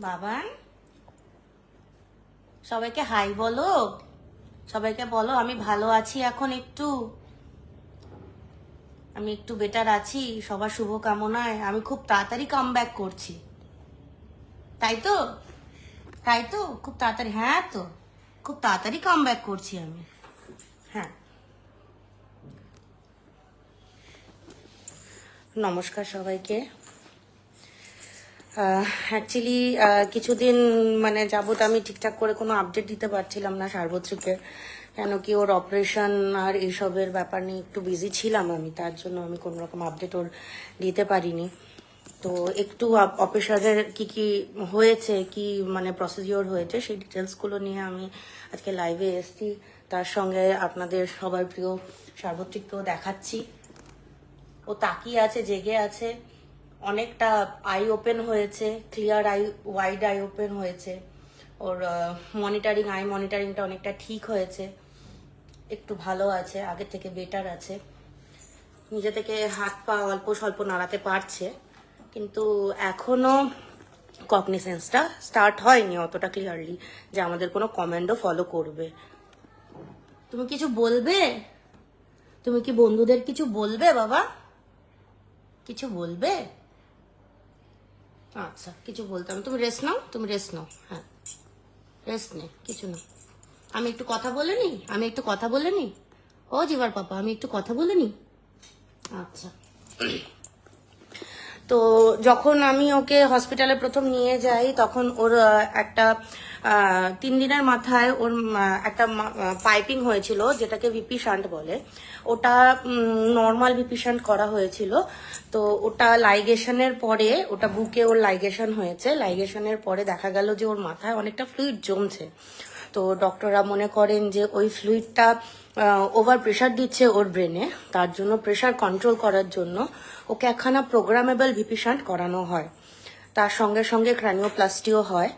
বাবান, সবাইকে হাই বলো। সবাইকে বলো আমি ভালো আছি, এখন আমি একটু বেটার আছি। সবার শুভকামনায় আমি খুব তাড়াতাড়ি কামব্যাক করছি। তাই তো? তাই তো? খুব তাড়াতাড়ি, হ্যাঁ তো, খুব তাড়াতাড়ি কামব্যাক করছি আমি। হ্যাঁ, নমস্কার সবাইকে। অ্যাকচুয়ালি কিছুদিন মানে যাবত আমি ঠিকঠাক করে কোনো আপডেট দিতে পারছিলাম না সার্বত্রিকের, কেন কি ওর অপারেশন আর এইসবের ব্যাপার নিয়ে একটু বিজি ছিলাম আমি, তার জন্য আমি কোনো রকম আপডেট ওর দিতে পারিনি। তো একটু অপারেশনের কি কি হয়েছে, কি মানে প্রসিডিওর হয়েছে, সেই ডিটেলসগুলো নিয়ে আমি আজকে লাইভে এসেছি। তার সঙ্গে আপনাদের সবার প্রিয় সার্বত্রিককেও দেখাচ্ছি। ও তাকিয়ে আছে, জেগে আছে, অনেকটা আই ওপেন হয়েছে, clear I, wide I open হয়েছে। ওর আই মনিটরিংটা অনেকটা ঠিক হয়েছে, একটু ভালো আছে, আগে থেকে বেটার আছে। নিজে থেকে হাত পা অল্প স্বল্প নাড়াতে পারছে, কিন্তু এখনো কগনিসেন্সটা স্টার্ট হয়নি অতটা ক্লিয়ারলি যে আমাদের কোনো কমান্ডও ফলো করবে। তুমি কিছু বলবে? তুমি কি বন্ধুদের কিছু বলবে বাবা? কিছু বলবে? আচ্ছা, কিছু বলতাম, তুমি রেস্ট নাও, তুমি রেস্ট নাও। হ্যাঁ, রেস্ট নে, কিছু না। আমি একটু কথা বলে নি, ও জিবার পাপা, আমি একটু কথা বলে নি। আচ্ছা, তো যখন আমি ওকে হসপিটালে প্রথম নিয়ে যাই, তখন ওর একটা 3 দিনের মাথায় ওর একটা পাইপিং হয়েছিল, যেটাকে ভিপি শান্ট বলে। ওটা নর্মাল ভিপি শান্ট করা হয়েছিল। তো ওটা লাইগেশনের পরে, ওটা বুকে ওর লাইগেশন হয়েছে, লাইগেশনের পরে দেখা গেল যে ওর মাথায় অনেকটা ফ্লুইড জমছে। তো ডক্টররা মনে করেন যে ওই ফ্লুইডটা ওভার প্রেশার দিচ্ছে ওর ব্রেনে, তার জন্য প্রেশার কন্ট্রোল করার জন্য ওকে একখানা প্রোগ্রামেবল ভিপি শান্ট করানো হয়। তার সঙ্গে সঙ্গে ক্র্যানিওপ্লাস্টিও হয়।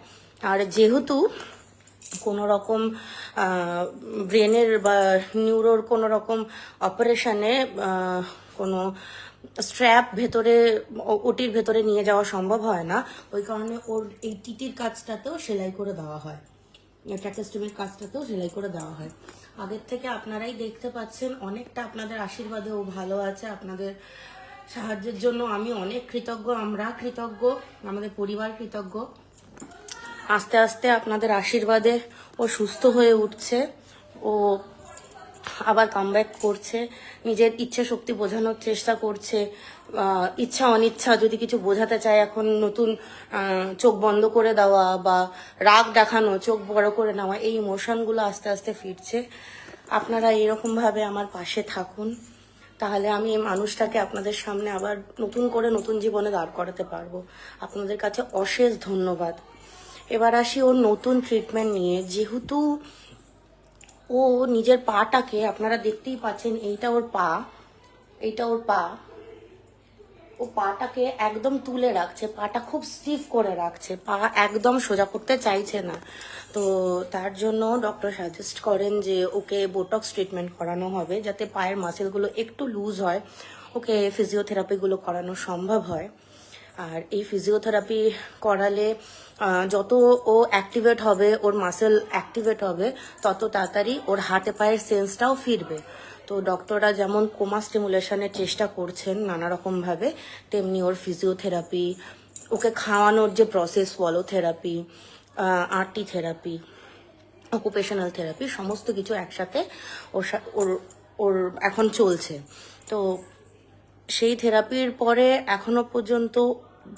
আর যেহেতু কোনো রকম ব্রেনের বা নিউরোর কোনো রকম অপারেশনে কোনো স্ট্র্যাপ ভেতরে, ওটির ভেতরে নিয়ে যাওয়া সম্ভব হয় না, ওই কারণে ওর এই টিটির কাজটাতেও সেলাই করে দেওয়া হয়, ট্র্যাকেস্টমির কাজটাতেও সেলাই করে দেওয়া হয়। আগের থেকে আপনারাই দেখতে পাচ্ছেন, অনেকটা আপনাদের আশীর্বাদে ও ভালো আছে। আপনাদের সাহায্যের জন্য আমি অনেক কৃতজ্ঞ, আমরা কৃতজ্ঞ, আমাদের পরিবার কৃতজ্ঞ। আস্তে আস্তে আপনাদের আশীর্বাদে ও সুস্থ হয়ে উঠছে, ও আবার কামব্যাক করছে, নিজের ইচ্ছে শক্তি বোঝানোর চেষ্টা করছে। ইচ্ছা অনিচ্ছা যদি কিছু বোঝাতে চায়, এখন নতুন চোখ বন্ধ করে দেওয়া বা রাগ দেখানো, চোখ বড় করে নেওয়া, এই ইমোশনগুলো আস্তে আস্তে ফিরছে। আপনারা এরকমভাবে আমার পাশে থাকুন, তাহলে আমি এই মানুষটাকে আপনাদের সামনে আবার নতুন করে নতুন জীবনে দাঁড় করাতে পারবো। আপনাদের কাছে অশেষ ধন্যবাদ। এবার আসি ওর নতুন ট্রিটমেন্ট নিয়ে। যেহেতু ও নিজের পাটাকে, আপনারা দেখতেই পাচ্ছেন, এইটা ওর পা, ও পাটাকে একদম তুলে রাখছে, পাটা খুব স্টিফ করে রাখছে, পা একদম সোজা করতে চাইছে না। তো তার জন্য ডক্টর সাজেস্ট করেন যে ওকে বোটক্স ট্রিটমেন্ট করানো হবে, যাতে পায়ের মাসেলগুলো একটু লুজ হয়, ওকে ফিজিওথেরাপিগুলো করানো সম্ভব হয়। আর এই ফিজিওথেরাপি করালে যত ও অ্যাক্টিভেট হবে, ওর মাসেল অ্যাক্টিভেট হবে, তত তাড়াতাড়ি ওর হাতে পায়ের সেন্সটাও ফিরবে। তো ডক্টররা যেমন কোমা স্টিমুলেশনের চেষ্টা করছেন নানা রকমভাবে, তেমনি ওর ফিজিওথেরাপি, ওকে খাওয়ানোর যে প্রসেস, ওয়ালো therapy, RT therapy, occupational therapy, সমস্ত কিছু একসাথে ওর ওর ওর এখন চলছে। তো সেই থেরাপির পরে এখনো পর্যন্ত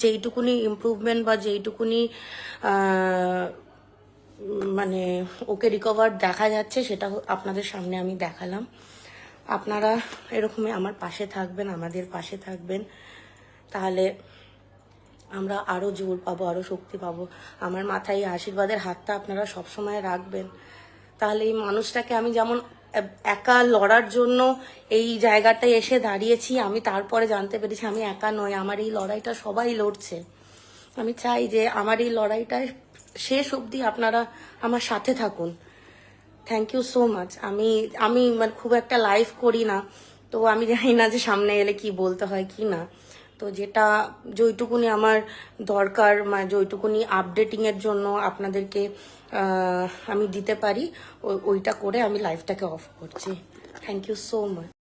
যেইটুকুনি ইমপ্রুভমেন্ট বা যেইটুকুনি মানে ওকে রিকভার দেখা যাচ্ছে, সেটা আপনাদের সামনে আমি দেখালাম। আপনারা এরকমই আমার পাশে থাকবেন, আমাদের পাশে থাকবেন, তাহলে আমরা আরও জোর পাবো, আরও শক্তি পাবো। আমার মাথায় এই আশীর্বাদের হাতটা আপনারা সবসময় রাখবেন, তাহলে এই মানুষটাকে আমি যেমন একা লড়ার জন্য এই জায়গাটায় এসে দাঁড়িয়েছি, আমি তারপরে জানতে পেরেছি আমি একা নই, আমার এই লড়াইটা সবাই লড়ছে। আমি চাই যে আমার এই লড়াইটায় শেষ অবধি আপনারা আমার সাথে থাকুন। Thank you so much. আমি মানে খুব একটা লাইভ করি না, তো আমি জানি না যে সামনে এলে কি বলতে হয় কি না, তো যেটা যেটুকুনি আমার দরকার, মানে যেটুকুনি আপডেটিংয়ের জন্য আপনাদেরকে আমি দিতে পারি, ওইটা করে আমি লাইভটাকে অফ করছি। Thank you so much.